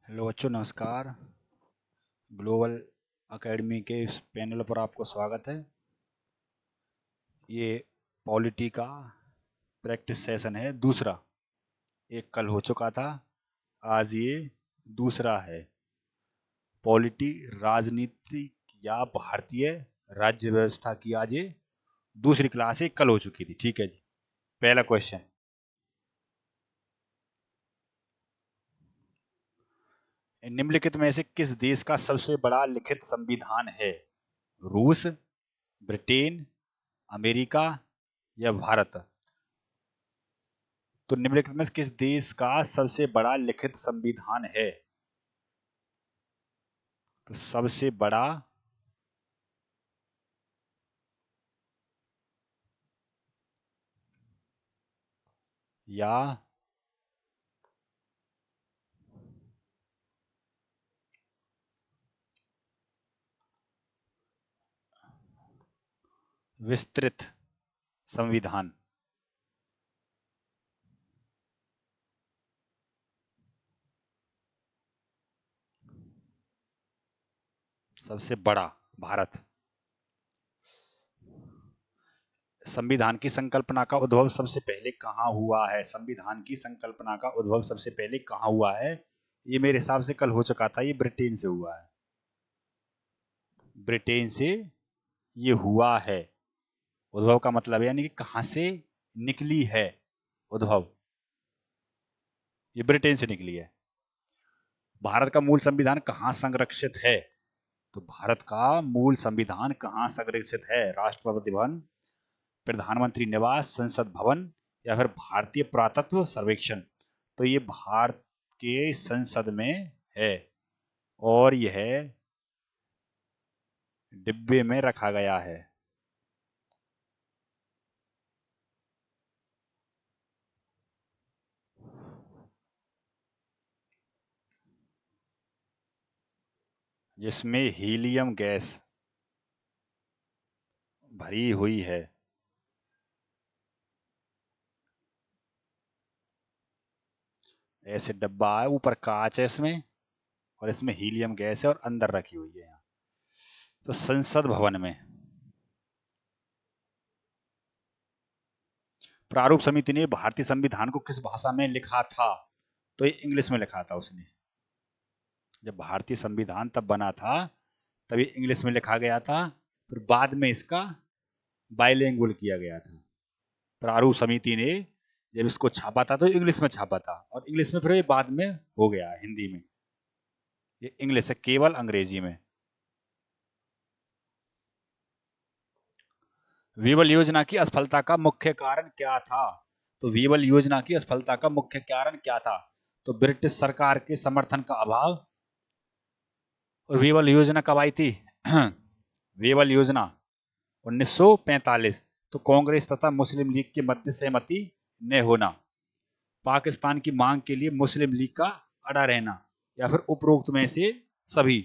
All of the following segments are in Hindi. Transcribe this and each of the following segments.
हेलो बच्चों, नमस्कार। ग्लोबल एकेडमी के इस पैनल पर आपको स्वागत है। ये पॉलिटी का प्रैक्टिस सेशन है, दूसरा। एक कल हो चुका था, आज ये दूसरा है। पॉलिटी, राजनीति या भारतीय राज्य व्यवस्था की आज ये दूसरी क्लास है, कल हो चुकी थी। ठीक है जी। पहला क्वेश्चन, निम्नलिखित में से किस देश का सबसे बड़ा लिखित संविधान है? रूस, ब्रिटेन, अमेरिका या भारत? तो निम्नलिखित में से किस देश का सबसे बड़ा लिखित संविधान है? तो सबसे बड़ा या विस्तृत संविधान? सबसे बड़ा भारत। संविधान की संकल्पना का उद्भव सबसे पहले कहाँ हुआ है? संविधान की संकल्पना का उद्भव सबसे पहले कहाँ हुआ है? ये मेरे हिसाब से कल हो चुका था। ये ब्रिटेन से हुआ है। ब्रिटेन से ये हुआ है। उद्भव का मतलब यानी कि कहां से निकली है उद्भव, ये ब्रिटेन से निकली है। भारत का मूल संविधान कहाँ संरक्षित है? तो भारत का मूल संविधान कहाँ संरक्षित है? राष्ट्रपति भवन, प्रधानमंत्री निवास, संसद भवन या फिर भारतीय पुरातत्व सर्वेक्षण? तो ये भारत के संसद में है और यह डिब्बे में रखा गया है। जिसमें हीलियम गैस भरी हुई है। ऐसे डब्बा है, ऊपर कांच है इसमें, और इसमें हीलियम गैस है और अंदर रखी हुई है यहाँ। तो संसद भवन में। प्रारूप समिति ने भारतीय संविधान को किस भाषा में लिखा था? तो ये इंग्लिश में लिखा था उसने। जब भारतीय संविधान तब बना था, तब ये इंग्लिश में लिखा गया था। फिर बाद में इसका बाइलिंगुअल किया गया था। प्रारूप समिति ने जब इसको छापा था तो इंग्लिश में छापा था, और इंग्लिश में फिर ये बाद में हो गया हिंदी में। ये इंग्लिश है, केवल अंग्रेजी में। वीवल योजना की असफलता का मुख्य कारण क्या था? तो वीवल योजना की असफलता का मुख्य कारण क्या था? तो ब्रिटिश सरकार के समर्थन का अभाव। और वीवल योजना कब आई थी? वीवल योजना 1945। तो कांग्रेस तथा मुस्लिम लीग के मध्य सहमति न होना, पाकिस्तान की मांग के लिए मुस्लिम लीग का अड़ा रहना, या फिर उपरोक्त में से सभी?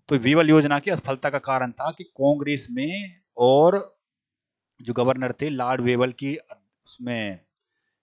तो वीवल योजना की असफलता का कारण था कि कांग्रेस में और जो गवर्नर थे लॉर्ड वेवल की उसमें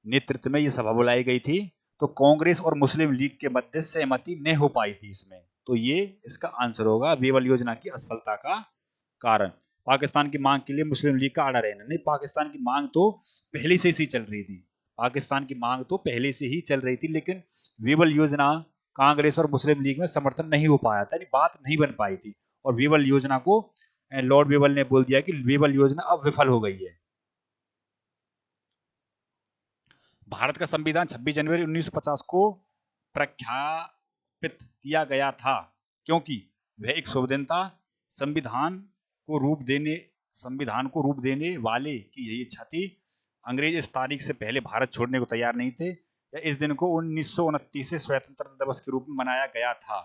नेतृत्व में ये सभा बुलाई गई थी। तो कांग्रेस और मुस्लिम लीग के मध्य सहमति नहीं हो पाई थी इसमें। तो ये इसका आंसर होगा, वेवल योजना की असफलता का कारण। पाकिस्तान की मांग के लिए मुस्लिम लीग का आड़ा रहना नहीं, पाकिस्तान की मांग तो पहले से ही चल रही थी। पाकिस्तान की मांग तो पहले से ही चल रही थी, लेकिन वेवल योजना कांग्रेस और मुस्लिम लीग में समर्थन नहीं हो पाया था, बात नहीं बन पाई थी। और वेवल योजना को लॉर्ड वेवल ने बोल दिया कि वेवल योजना अब विफल हो गई है। भारत का संविधान 26 जनवरी 1950 को प्रख्यापित किया गया था क्योंकि वह एक संविधान था। संविधान को रूप देने संविधान को रूप देने वाले की यही इच्छा थी। अंग्रेज इस तारीख से पहले भारत छोड़ने को तैयार नहीं थे, या इस दिन को 1929 से स्वतंत्रता दिवस के रूप में मनाया गया था।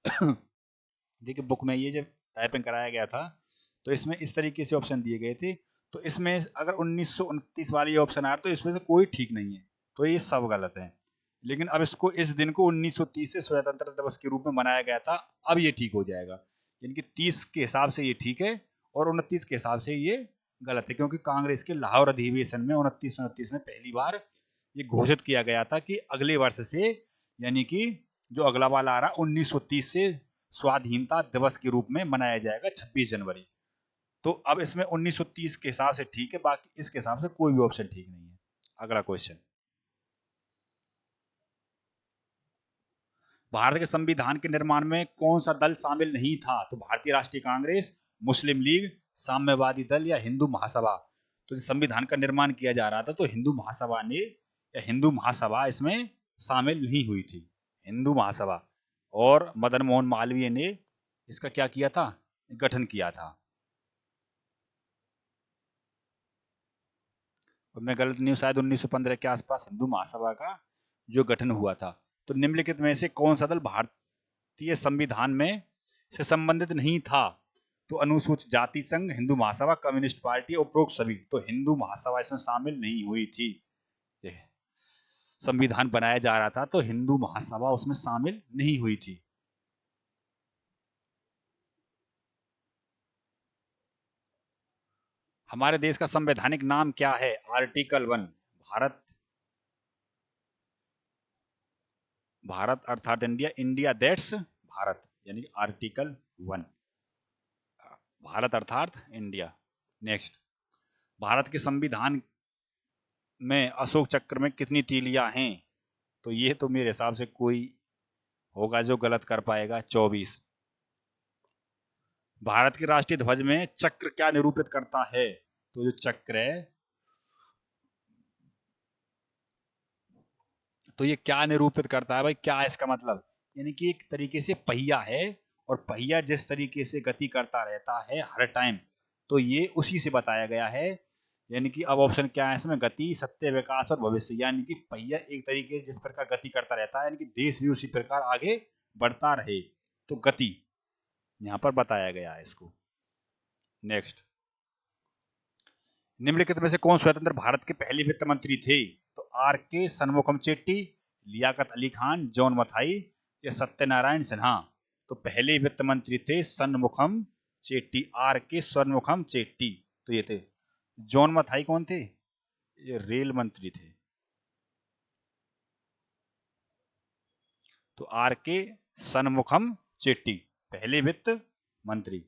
देखिए, बुक में ये जब टाइपिंग कराया गया था तो इसमें इस तरीके से ऑप्शन दिए गए थे। तो इसमें अगर 1929 वाली ऑप्शन आया तो इसमें से कोई ठीक नहीं है, तो ये सब गलत है। लेकिन अब इसको इस दिन को 1930 से स्वतंत्रता दिवस के रूप में मनाया गया था, अब ये ठीक हो जाएगा। यानी कि 30 के हिसाब से ये ठीक है और 29 के हिसाब से ये गलत है, क्योंकि कांग्रेस के लाहौर अधिवेशन में 29 में पहली बार ये घोषित किया गया था कि अगले वर्ष से, यानी कि जो अगला वाला आ रहा 1930 से स्वाधीनता दिवस के रूप में मनाया जाएगा 26 जनवरी। तो अब इसमें 1930 के हिसाब से ठीक है, बाकी इसके हिसाब से कोई भी ऑप्शन ठीक नहीं है। अगला क्वेश्चन, भारत के संविधान के निर्माण में कौन सा दल शामिल नहीं था? तो भारतीय राष्ट्रीय कांग्रेस, मुस्लिम लीग, साम्यवादी दल या हिंदू महासभा। तो संविधान का निर्माण किया जा रहा था तो हिंदू महासभा ने या हिंदू महासभा इसमें शामिल नहीं हुई थी, हिंदू महासभा। और मदन मोहन मालवीय ने इसका क्या किया था? गठन किया था। और मैं गलत नहीं हूं, शायद 1915 के आसपास हिंदू महासभा का जो गठन हुआ था। तो निम्नलिखित में से कौन सा दल भारतीय संविधान में से संबंधित नहीं था? तो अनुसूचित जाति संघ, हिंदू महासभा, कम्युनिस्ट पार्टी, उपरोक्त सभी। तो हिंदू महासभा इसमें शामिल नहीं हुई थी। संविधान बनाया जा रहा था तो हिंदू महासभा उसमें शामिल नहीं हुई थी। हमारे देश का संवैधानिक नाम क्या है? आर्टिकल 1। भारत, भारत अर्थात इंडिया, इंडिया दैट्स भारत, यानी आर्टिकल 1, भारत अर्थात इंडिया। नेक्स्ट, भारत के संविधान में अशोक चक्र में कितनी तीलियां हैं? तो ये तो मेरे हिसाब से कोई होगा जो गलत कर पाएगा। 24। भारत के राष्ट्रीय ध्वज में चक्र क्या निरूपित करता है? तो जो चक्र है तो ये क्या निरूपित करता है भाई? क्या है इसका मतलब? यानी कि एक तरीके से पहिया है और पहिया जिस तरीके से गति करता रहता है हर टाइम, तो ये उसी से बताया गया है। यानी कि अब ऑप्शन क्या है इसमें? गति, सत्य, विकास और भविष्य। यानी कि पहिया एक तरीके से जिस प्रकार गति करता रहता है, यानी कि देश भी उसी प्रकार आगे बढ़ता रहे, तो गति यहाँ पर बताया गया है इसको। नेक्स्ट, निम्नलिखित में से कौन स्वतंत्र भारत के पहले वित्त मंत्री थे? तो आर के शनमुखम चेट्टी, लियाकत अली खान, जॉन मथाई या सत्यनारायण सिन्हा। तो पहले वित्त मंत्री थे शनमुखम चेट्टी, आर के शनमुखम चेट्टी। तो ये थे। जॉन मथाई कौन थे? ये रेल मंत्री थे। तो आर के शनमुखम चेट्टी पहले वित्त मंत्री।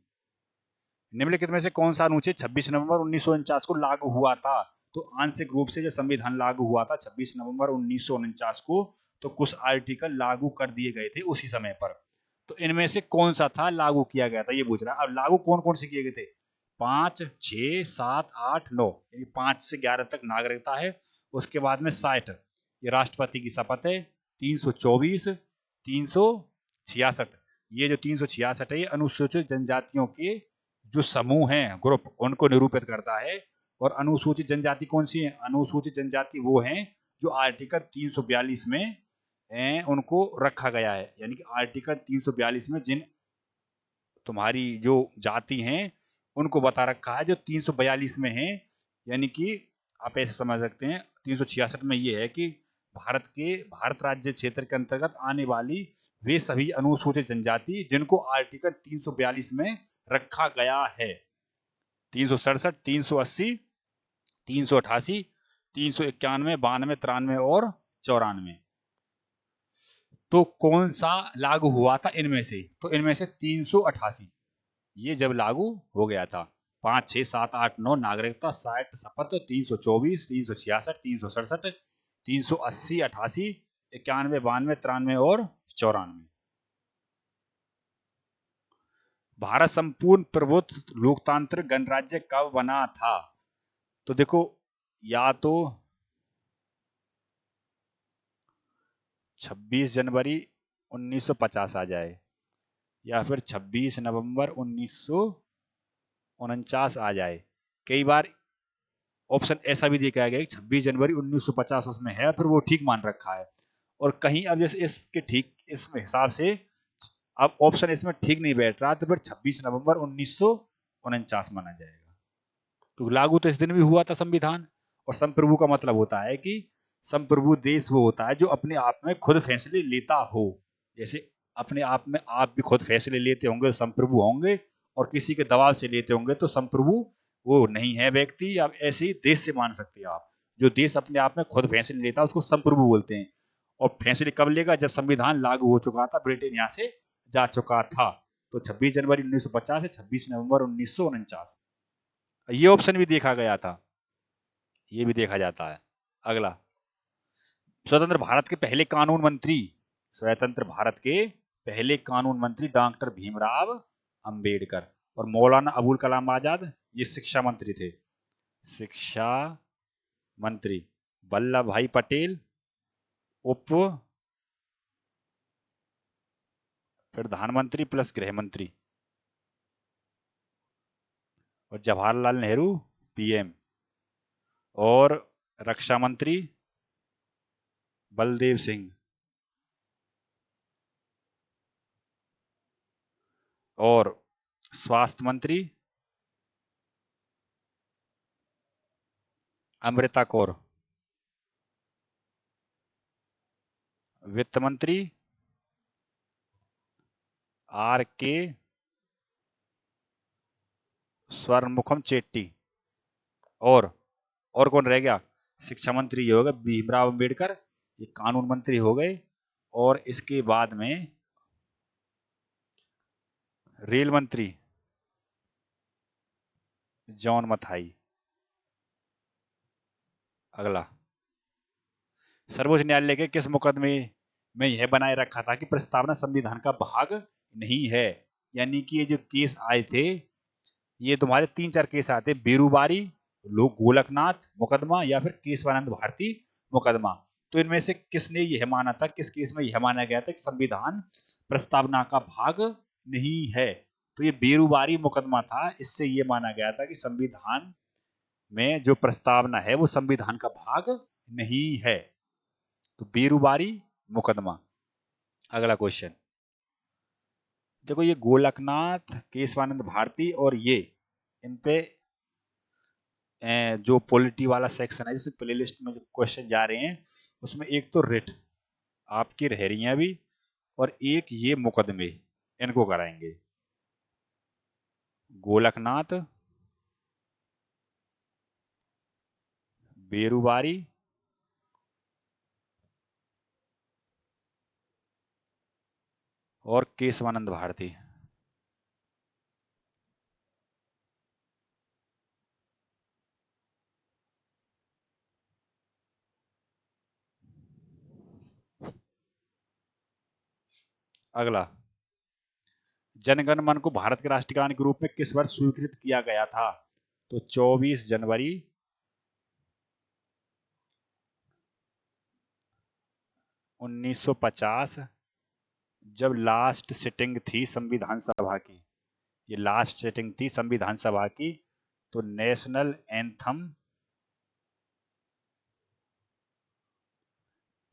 निम्नलिखित में से कौन सा अनुच्छेद 26 नवंबर 1949 को लागू हुआ था? तो आंशिक रूप से जो संविधान लागू हुआ था 26 नवंबर 1949 को, तो कुछ आर्टिकल लागू कर दिए गए थे उसी समय पर। तो इनमें से कौन सा था लागू किया गया था, ये पूछ रहा है। अब लागू कौन कौन से किए गए थे? 5, 6, 7, 8, 9, यानी 5 से 11 तक नागरिकता है। उसके बाद में 60 ये राष्ट्रपति की शपथ है। 324, 366, ये जो 366 है ये अनुसूचित जनजातियों के जो समूह हैं, ग्रुप, उनको निरूपित करता है। और अनुसूचित जनजाति कौन सी है? अनुसूचित जनजाति वो हैं जो आर्टिकल 342 में उनको रखा गया है। यानी कि आर्टिकल 342 में जिन तुम्हारी जो जाति हैं उनको बता रखा है, जो 342 में है। यानी कि आप ऐसे समझ सकते हैं 366 में ये है कि भारत राज्य क्षेत्र के अंतर्गत आने वाली वे सभी अनुसूचित जनजाति जिनको आर्टिकल 342 में रखा गया है। 367, 380, 388, 391, 92, 93 और 94। तो कौन सा लागू हुआ था इनमें से? तो इनमें से 388 ये जब लागू हो गया था। 5, 6, 7, 8, 9 नागरिकता, 60 शपथ, 324, 366, 367, 380, 88, 91, 92, 93 और 94। भारत संपूर्ण प्रभुत्व लोकतांत्रिक गणराज्य कब बना था? तो देखो, या तो 26 जनवरी 1950 आ जाए, या फिर 26 नवंबर 1949 आ जाए। कई बार ऑप्शन ऐसा भी देखा गया कि 26 जनवरी 1950 उसमें है, फिर वो ठीक मान रखा है। और कहीं अब जैसे इसके ठीक इस हिसाब से अब ऑप्शन इसमें ठीक नहीं बैठ रहा, तो फिर 26 नवंबर 1949 माना जाएगा। तो लागू तो इस दिन भी हुआ था संविधान। और संप्रभु का मतलब होता है कि संप्रभु देश वो होता है जो अपने आप में खुद फैसले लेता हो। जैसे अपने आप में आप भी खुद फैसले लेते होंगे तो संप्रभु होंगे, और किसी के दबाव से लेते होंगे तो संप्रभु वो नहीं है व्यक्ति। आप ऐसे ही देश से मान सकते हैं। आप जो देश अपने आप में खुद फैसले लेता है उसको संप्रभु बोलते हैं। और फैसले कब लेगा? जब संविधान लागू हो चुका था, ब्रिटेन यहाँ से जा चुका था। तो 26 जनवरी 1950 से 26 नवंबर 1949। ये ऑप्शन भी देखा गया था, ये भी देखा जाता है। अगला, स्वतंत्र भारत के पहले कानून मंत्री, स्वतंत्र भारत के पहले कानून मंत्री डॉक्टर भीमराव अंबेडकर। और मौलाना अबुल कलाम आजाद, ये शिक्षा मंत्री थे। शिक्षा मंत्री वल्लभ भाई पटेल उप प्रधानमंत्री प्लस गृह मंत्री। और जवाहरलाल नेहरू पीएम। और रक्षा मंत्री बलदेव सिंह। और स्वास्थ्य मंत्री अमृता कौर। वित्त मंत्री आर के स्वर्णमुखम चेट्टी। और कौन रह गया? शिक्षा मंत्री ये हो गए भीमराव अंबेडकर, ये कानून मंत्री हो गए। और इसके बाद में रेल मंत्री जॉन मथाई। अगला, सर्वोच्च न्यायालय के किस मुकदमे में यह बनाए रखा था कि प्रस्तावना संविधान का भाग नहीं है? यानी कि ये जो केस आए थे, ये तुम्हारे 3-4 केस आते, बेरूबारी, लोग गोलकनाथ मुकदमा या फिर केशवानंद भारती मुकदमा। तो इनमें से किसने यह माना था, किस केस में यह माना गया था कि संविधान प्रस्तावना का भाग नहीं है? तो ये बेरूबारी मुकदमा था, इससे ये माना गया था कि संविधान में जो प्रस्तावना है वो संविधान का भाग नहीं है। तो बेरूबारी मुकदमा। अगला क्वेश्चन, देखो ये गोलकनाथ, केशवानंद भारती और ये, इन पे जो पॉलिटी वाला सेक्शन है, जैसे प्ले लिस्ट में जो क्वेश्चन जा रहे हैं, उसमें एक तो रिट आपकी रह रही हैं अभी, और एक ये मुकदमे, इनको कराएंगे। गोलकनाथ, बेरूबारी और केशवानंद भारती। अगला, जनगण मन को भारत के राष्ट्रीय गान के रूप में किस वर्ष स्वीकृत किया गया था? तो 24 जनवरी 1950, जब लास्ट सिटिंग थी संविधान सभा की, ये लास्ट सिटिंग थी संविधान सभा की। तो national anthem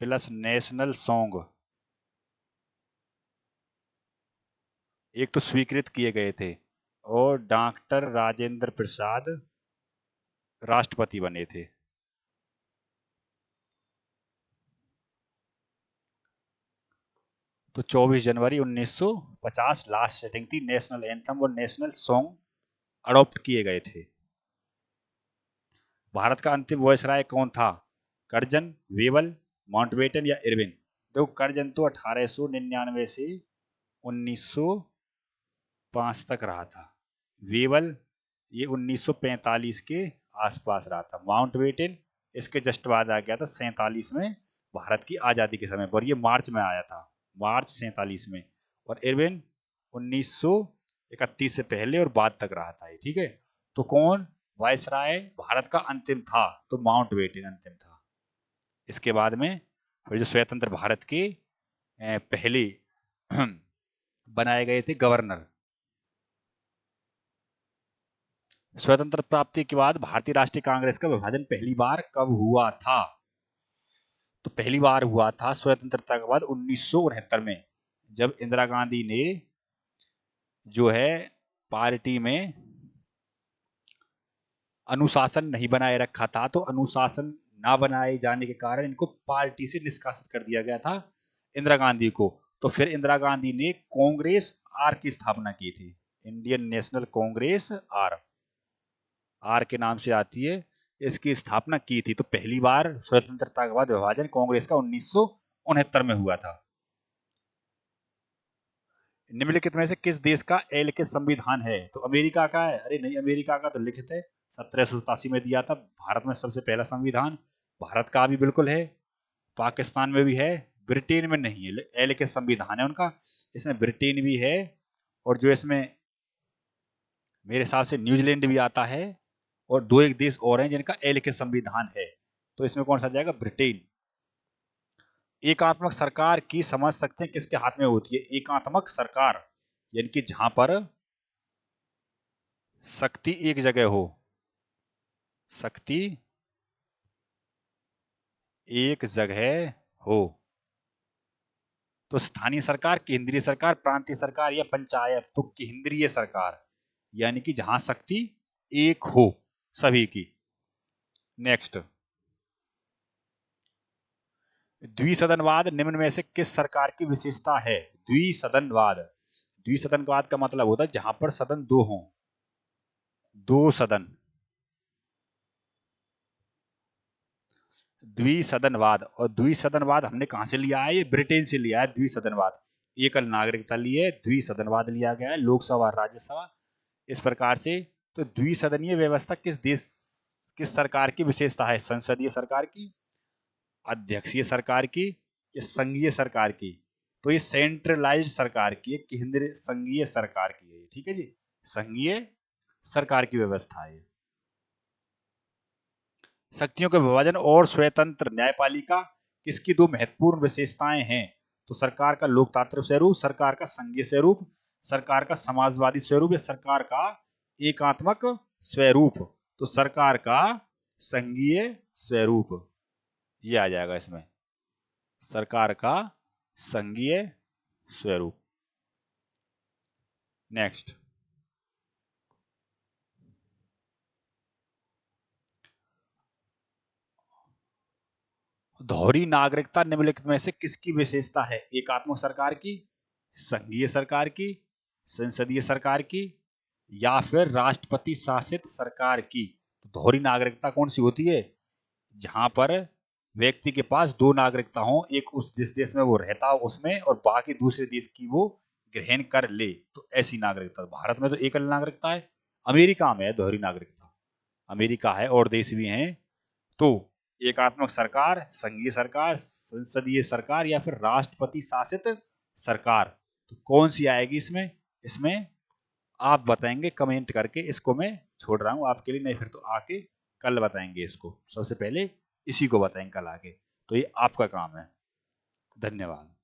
plus national song एक तो स्वीकृत किए गए थे, और डॉक्टर राजेंद्र प्रसाद राष्ट्रपति बने थे। तो 24 जनवरी 1950 लास्ट सेटिंग थी, नेशनल एंथम और नेशनल सॉन्ग अडॉप्ट किए गए थे। भारत का अंतिम वायसराय कौन था? कर्जन, वेवल, माउंटबेटन या इरविन? देखो कर्जन तो 1899 से 1905 तक रहा था। वेवल ये 1945 के आसपास रहा था। माउंटबेटन इसके जस्ट बाद आ गया था 47 में, भारत की आजादी के समय पर, ये मार्च में आया था, मार्च 47 में। और इरविन 1931 से पहले और बाद तक रहा था, ठीक है। तो कौन वायसराय भारत का अंतिम था? तो माउंटबेटन अंतिम था। इसके बाद में फिर जो स्वतंत्र भारत के पहले बनाए गए थे गवर्नर। स्वतंत्र प्राप्ति के बाद भारतीय राष्ट्रीय कांग्रेस का विभाजन पहली बार कब हुआ था? तो पहली बार हुआ था स्वतंत्रता के बाद 1969 में, जब इंदिरा गांधी ने जो है पार्टी में अनुशासन नहीं बनाए रखा था। तो अनुशासन ना बनाए जाने के कारण इनको पार्टी से निष्कासित कर दिया गया था, इंदिरा गांधी को। तो फिर इंदिरा गांधी ने कांग्रेस आर की स्थापना की थी, Indian National Congress R, R के नाम से आती है, इसकी स्थापना की थी। तो पहली बार स्वतंत्रता के बाद विभाजन कांग्रेस का 1969 में हुआ था। निम्नलिखित में से किस देश का अलिखित संविधान है? तो अमेरिका का है। अरे नहीं, अमेरिका का तो लिखित है, 1787 में दिया था। भारत में सबसे पहला संविधान भारत का भी बिल्कुल है, पाकिस्तान में भी है, ब्रिटेन में नहीं है, अलिखित संविधान है उनका। इसमें ब्रिटेन भी है, और जो इसमें मेरे हिसाब से न्यूजीलैंड भी आता है, और दो एक देश और हैं जिनका अलिखित संविधान है। तो इसमें कौन सा जाएगा? ब्रिटेन। एकात्मक सरकार की समझ सकते हैं किसके हाथ में होती है? एकात्मक सरकार यानी कि जहां पर शक्ति एक जगह हो, शक्ति एक जगह हो। तो स्थानीय सरकार, केंद्रीय सरकार, प्रांतीय सरकार या पंचायत? तो केंद्रीय सरकार, यानी कि जहां शक्ति एक हो सभी की। नेक्स्ट, द्विसदनवाद निम्न में से किस सरकार की विशेषता है? द्विसदनवाद, द्विसदनवाद का मतलब होता है जहां पर सदन दो हों, दो सदन। द्विसदनवाद, और द्विसदनवाद हमने कहां से लिया है? ये ब्रिटेन से लिया है द्विसदनवाद। एकल नागरिकता लिए द्विसदनवाद लिया गया है, लोकसभा राज्यसभा इस प्रकार से। तो द्विसदनीय व्यवस्था किस देश, किस सरकार की विशेषता है? संसदीय सरकार की, अध्यक्षीय सरकार की, या संघीय सरकार की? तो ये सेंट्रलाइज्ड सरकार की है, केंद्रीय संघीय सरकार की है। ठीक है जी, संघीय सरकार की व्यवस्था है। शक्तियों के विभाजन और स्वतंत्र न्यायपालिका किसकी दो महत्वपूर्ण विशेषताएं हैं? तो सरकार का लोकतांत्रिक स्वरूप, सरकार का संघीय स्वरूप, सरकार का समाजवादी स्वरूप, या सरकार का एकात्मक स्वरूप? तो सरकार का संघीय स्वरूप, ये आ जाएगा इसमें, सरकार का संघीय स्वरूप। नेक्स्ट, दोहरी नागरिकता निम्नलिखित में से किसकी विशेषता है? एकात्मक सरकार की, संघीय सरकार की, संसदीय सरकार की, या फिर राष्ट्रपति शासित सरकार की? दोहरी नागरिकता कौन सी होती है? जहां पर व्यक्ति के पास दो नागरिकता हो, एक उस जिस देश में वो रहता हो उसमें, और बाकी दूसरे देश की वो ग्रहण कर ले, तो ऐसी नागरिकता। भारत में तो एकल नागरिकता है, अमेरिका में है दोहरी नागरिकता, अमेरिका है और देश भी हैं। तो एकात्मक सरकार, संघीय सरकार, संसदीय सरकार, या फिर राष्ट्रपति शासित सरकार? तो कौन सी आएगी इसमें? इसमें आप बताएंगे कमेंट करके, इसको मैं छोड़ रहा हूं आपके लिए, नहीं फिर तो आके कल बताएंगे इसको, सबसे पहले इसी को बताएंगे कल आके, तो ये आपका काम है। धन्यवाद।